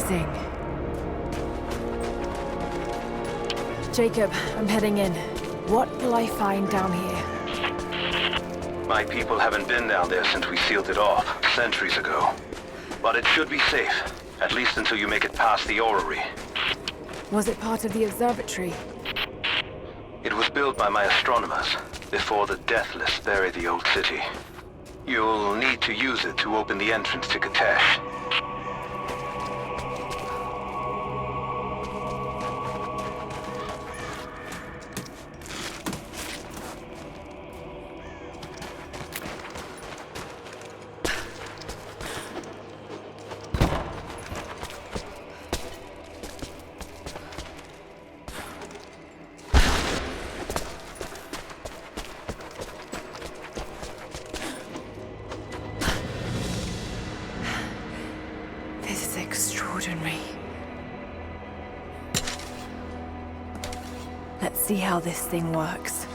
amazing. Jacob, I'm heading in. What will I find down here? My people haven't been down there since we sealed it off, centuries ago. But it should be safe, at least until you make it past the orrery. Was it part of the observatory? It was built by my astronomers, before the Deathless buried the old city. You'll need to use it to open the entrance to Katesh. Extraordinary. Let's see how this thing works.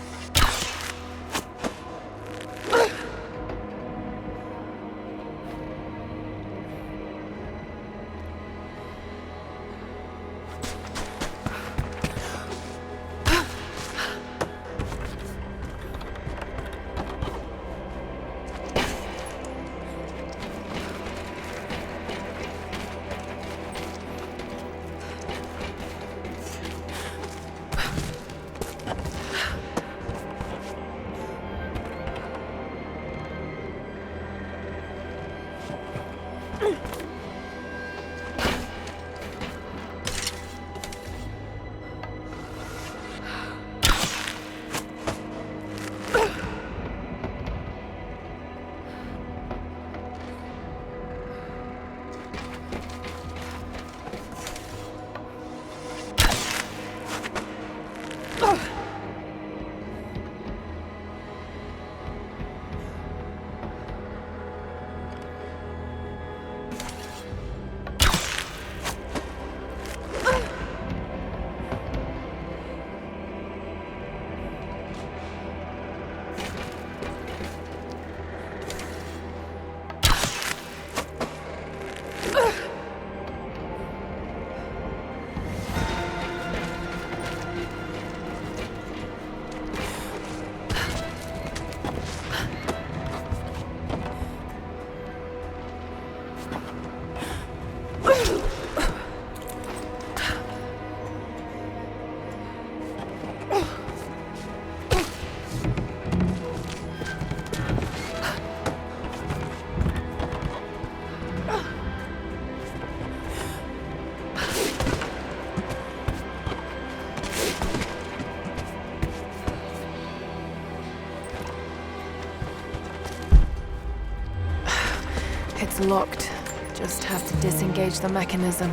It's locked. Just have to disengage the mechanism.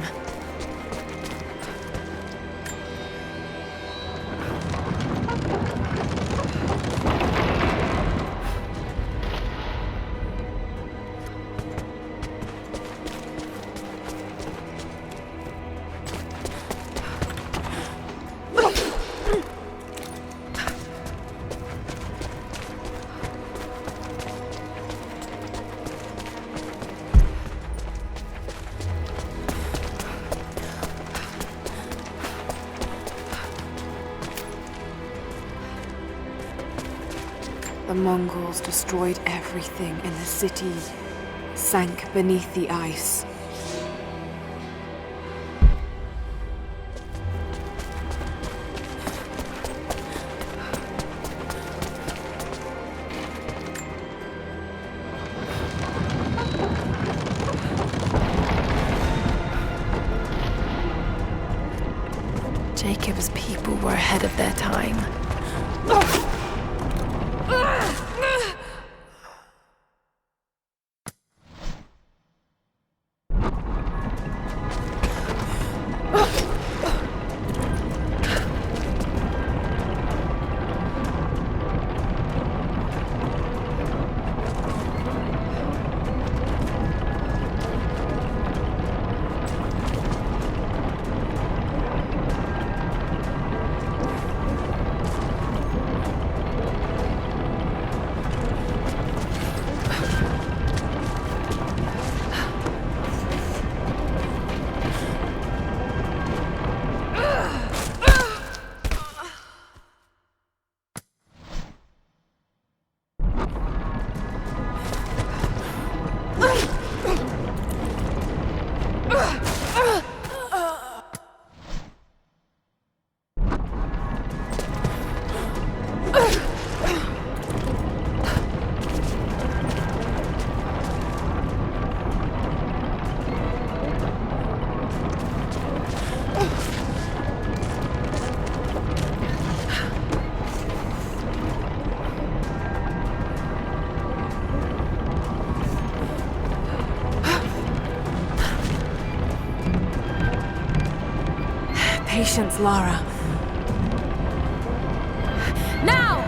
The Mongols destroyed everything in the city, sank beneath the ice. Jacob's people were ahead of their time. Patience, Lara. Now!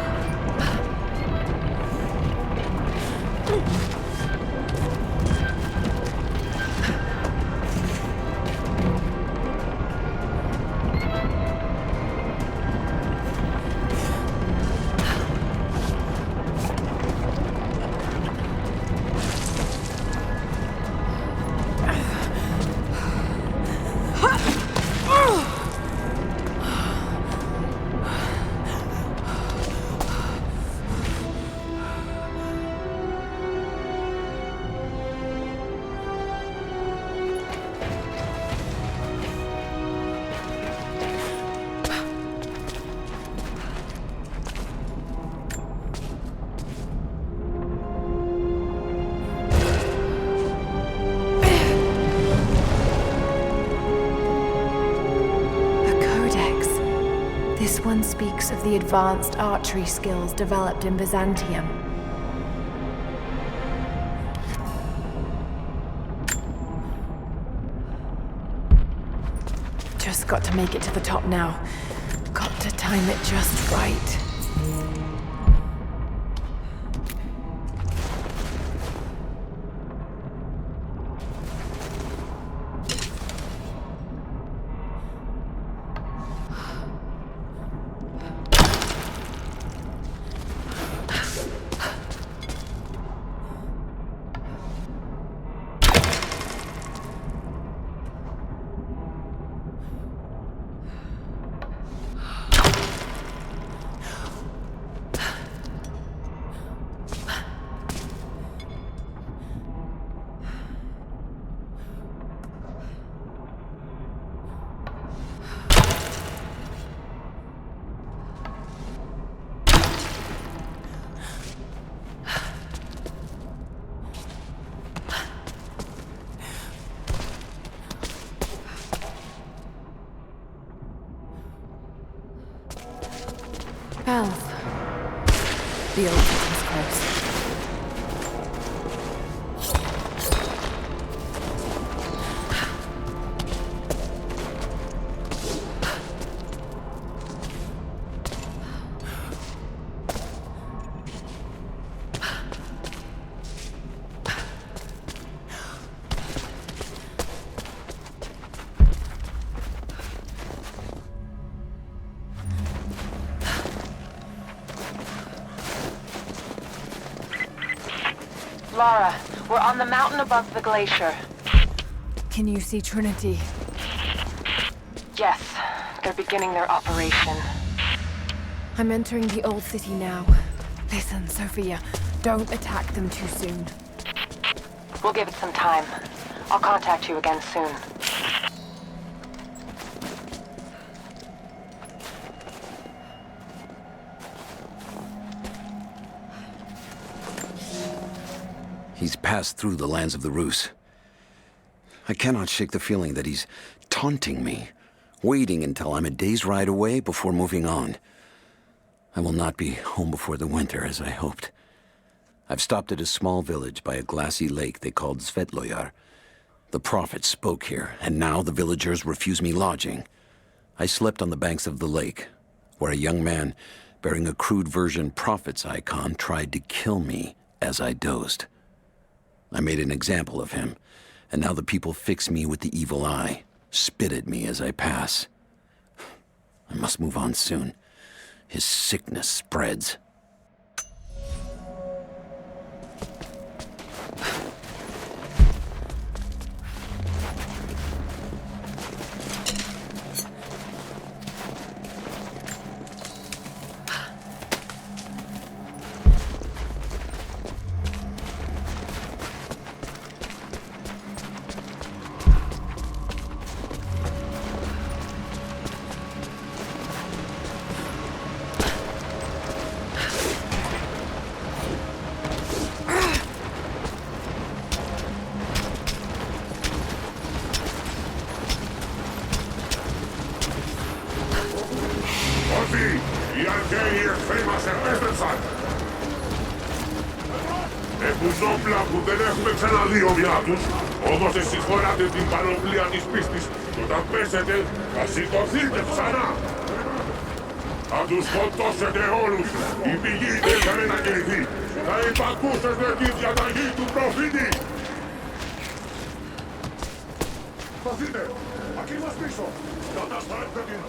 This one speaks of the advanced archery skills developed in Byzantium. Just got to make it to the top now. Got to time it just right. Bells. The old city's close. Lara, we're on the mountain above the glacier. Can you see Trinity? Yes, they're beginning their operation. I'm entering the old city now. Listen, Sophia, don't attack them too soon. We'll give it some time. I'll contact you again soon. He's passed through the lands of the Rus. I cannot shake the feeling that he's taunting me, waiting until I'm a day's ride away before moving on. I will not be home before the winter, as I hoped. I've stopped at a small village by a glassy lake they called Svetloyar. The prophet spoke here, and now the villagers refuse me lodging. I slept on the banks of the lake, where a young man bearing a crude version prophet's icon tried to kill me as I dozed. I made an example of him, and now the people fix me with the evil eye, spit at me as I pass. I must move on soon. His sickness spreads. Κουζόπλα που δεν έχουμε ξαναδεί ομοιά τους, όμως εσείς φοράτε την πανοπλία της πίστης και όταν πέσετε θα σηκωθείτε ξανά. Θα τους σκοτώσετε όλους, η πηγή δεν θα μετακινηθεί. Θα υπακούσετε τη διαταγή του προφήτη. Σταθείτε, εκεί μας πίσω, καταστρέφτε την.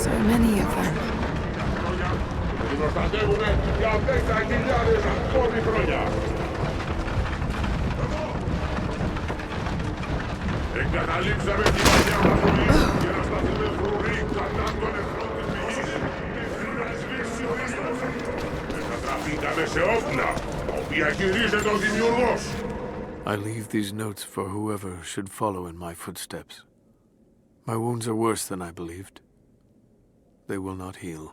So many of them. Εγκαταλείψαμε τη μαγιά μας για να σταθούμε φρουροί κατάντων εχθρών της πηγής. Μετατραπήκαμε σε όπλα, τα οποία χειρίζεται ο Δημιουργός. I leave these notes for whoever should follow in my footsteps. My wounds are worse than I believed. They will not heal.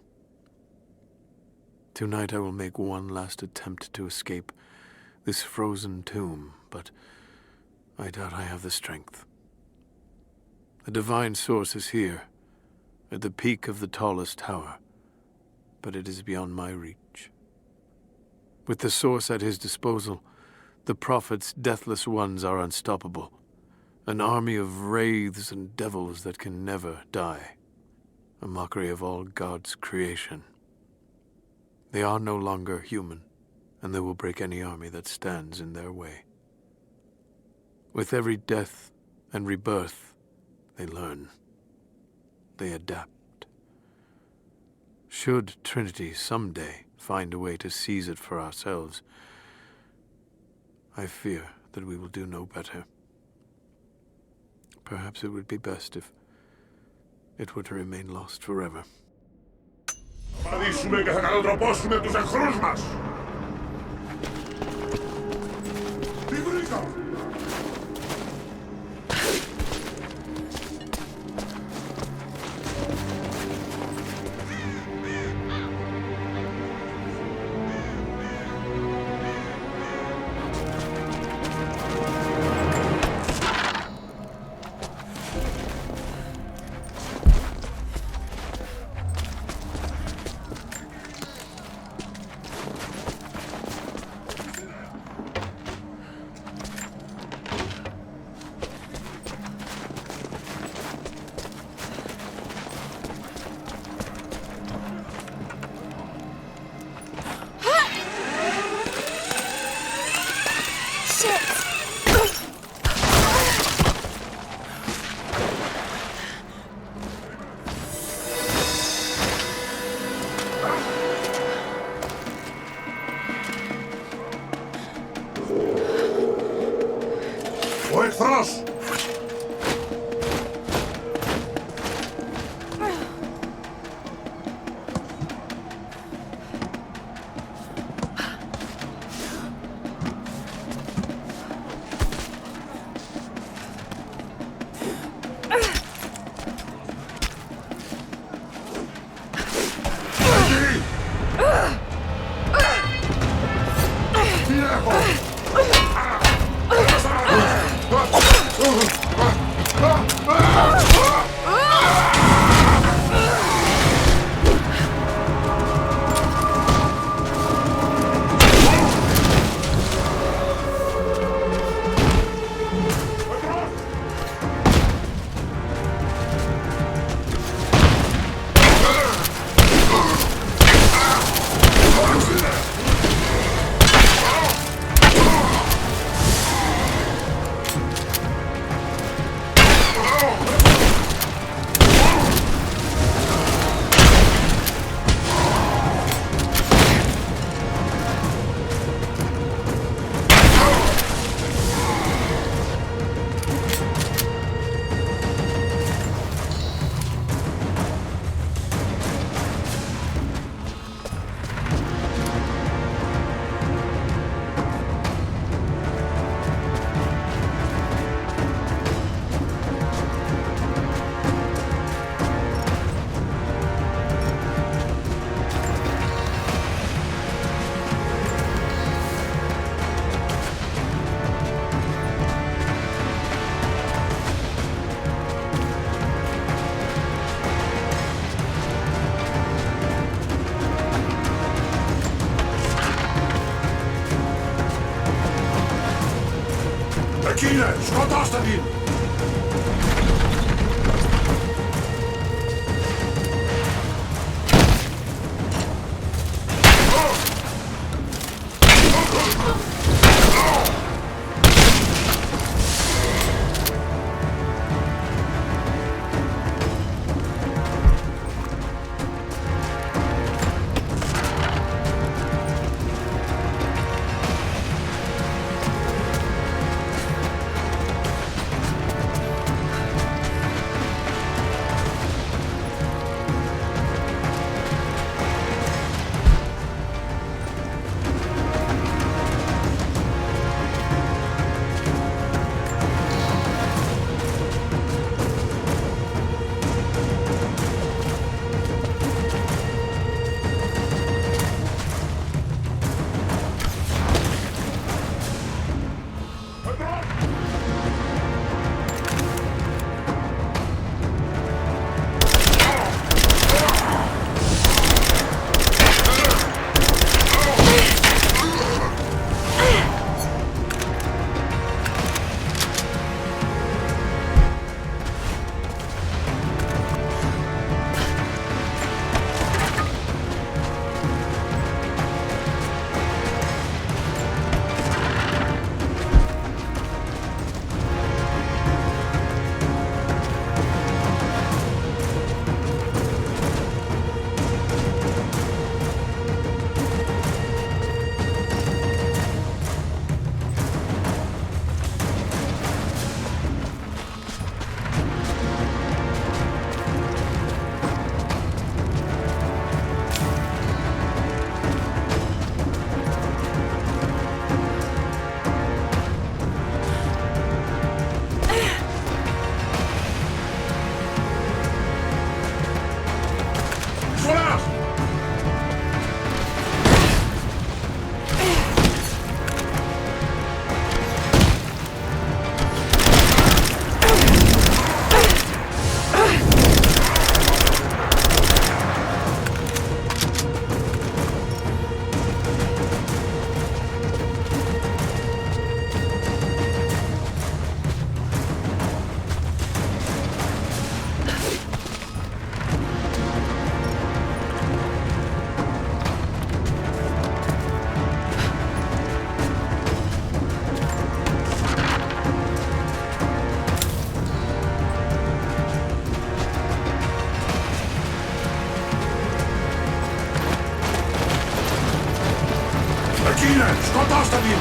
Tonight I will make one last attempt to escape this frozen tomb, but I doubt I have the strength. The divine source is here, at the peak of the tallest tower, but it is beyond my reach. With the source at his disposal, the prophet's deathless ones are unstoppable, an army of wraiths and devils that can never die, a mockery of all God's creation. They are no longer human, and they will break any army that stands in their way. With every death and rebirth, they learn. They adapt. Should Trinity someday find a way to seize it for ourselves, I fear that we will do no better. Perhaps it would be best if it were to remain lost forever. Θα πατήσουμε και θα κατατροπώσουμε τους εχθρούς μας. Τι βρήκα! Äkilä, skotastakin! Äkilä, skotastakin!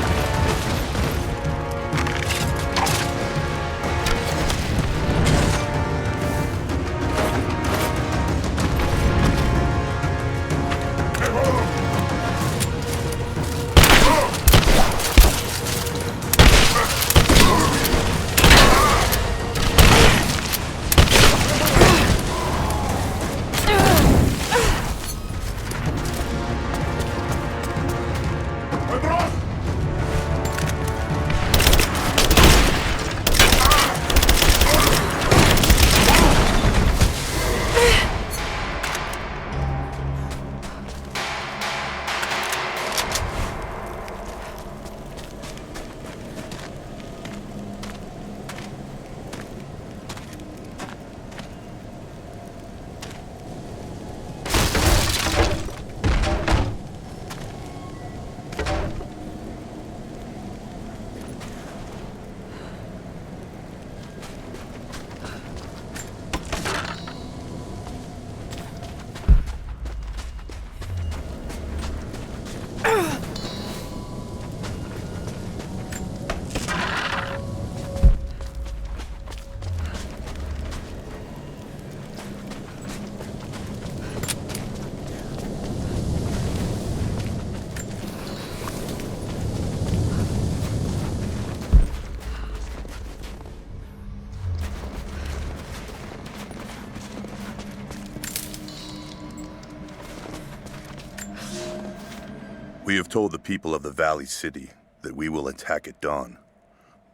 We have told the people of the Valley City that we will attack at dawn,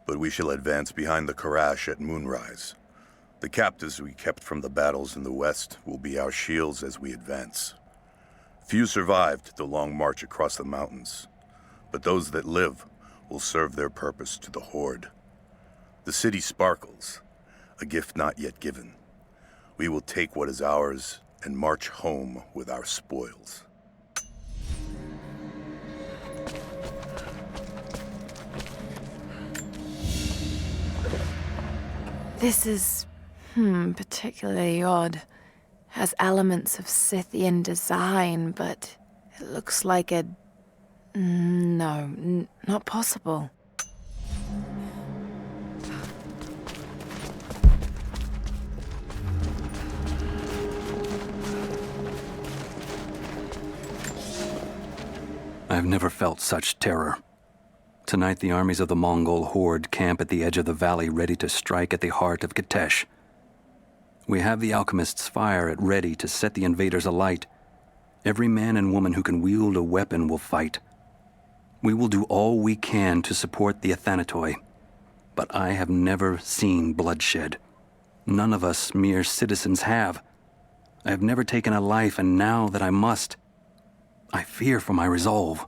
but we shall advance behind the Karash at moonrise. The captives we kept from the battles in the west will be our shields as we advance. Few survived the long march across the mountains, but those that live will serve their purpose to the Horde. The city sparkles, a gift not yet given. We will take what is ours and march home with our spoils. This is, particularly odd. Has elements of Scythian design, but it looks like a... No, not possible. I've never felt such terror. Tonight the armies of the Mongol horde camp at the edge of the valley ready to strike at the heart of Katesh. We have the alchemist's fire at ready to set the invaders alight. Every man and woman who can wield a weapon will fight. We will do all we can to support the Athanatoi, but I have never seen bloodshed. None of us mere citizens have. I have never taken a life, and now that I must, I fear for my resolve.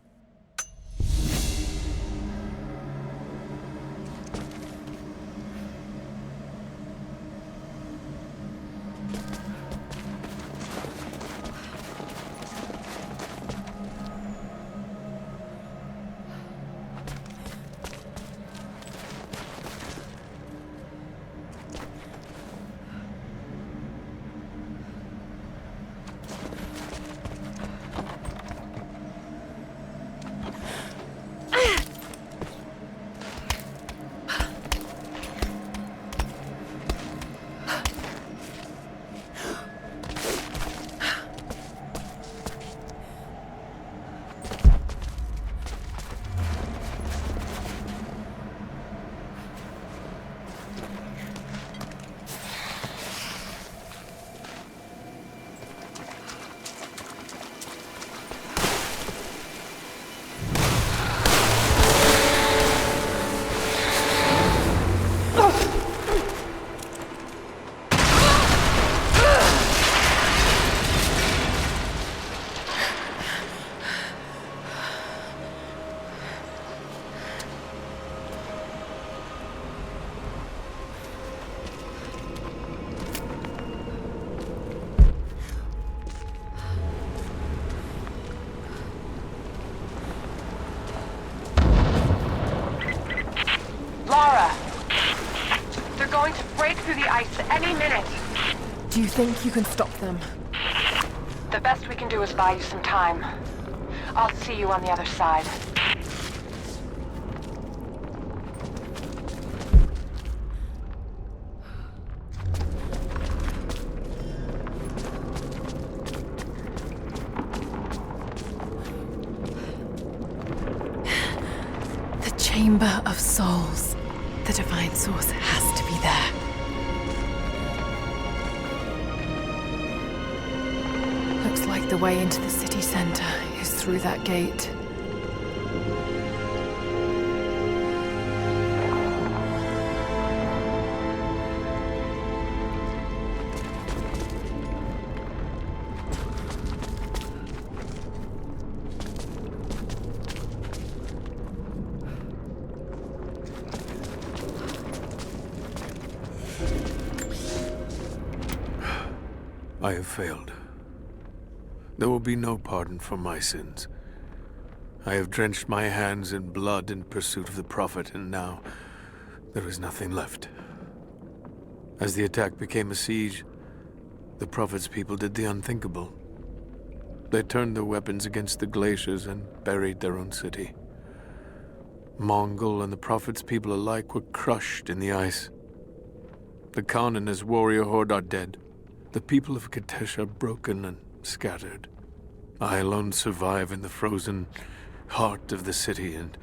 Through the ice any minute. Do you think you can stop them? The best we can do is buy you some time. I'll see you on the other side. The Chamber of Souls. The Divine Source has to be there. Looks like the way into the city center is through that gate. I have failed. There will be no pardon for my sins. I have drenched my hands in blood in pursuit of the Prophet, and now there is nothing left. As the attack became a siege, the Prophet's people did the unthinkable. They turned their weapons against the glaciers and buried their own city. Mongol and the Prophet's people alike were crushed in the ice. The Khan and his warrior horde are dead. The people of Katesh are broken and scattered. I alone survive in the frozen heart of the city, and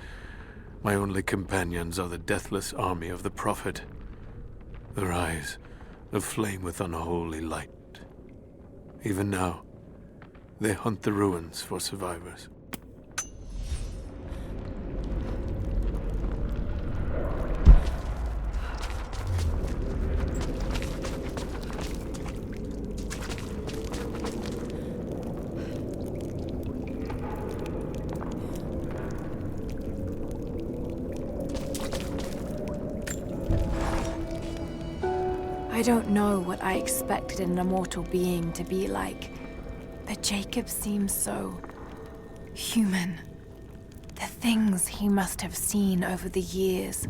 my only companions are the deathless army of the Prophet, their eyes aflame with unholy light. Even now, they hunt the ruins for survivors. I don't know what I expected an immortal being to be like, but Jacob seems so human. The things he must have seen over the years,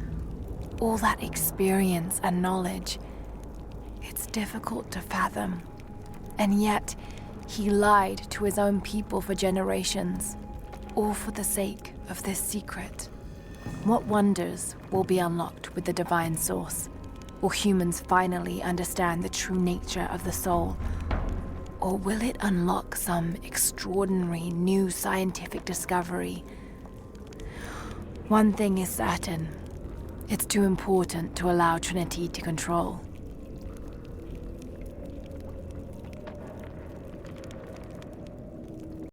all that experience and knowledge, it's difficult to fathom. And yet, he lied to his own people for generations, all for the sake of this secret. What wonders will be unlocked with the divine source? Will humans finally understand the true nature of the soul? Or will it unlock some extraordinary new scientific discovery? One thing is certain. It's too important to allow Trinity to control.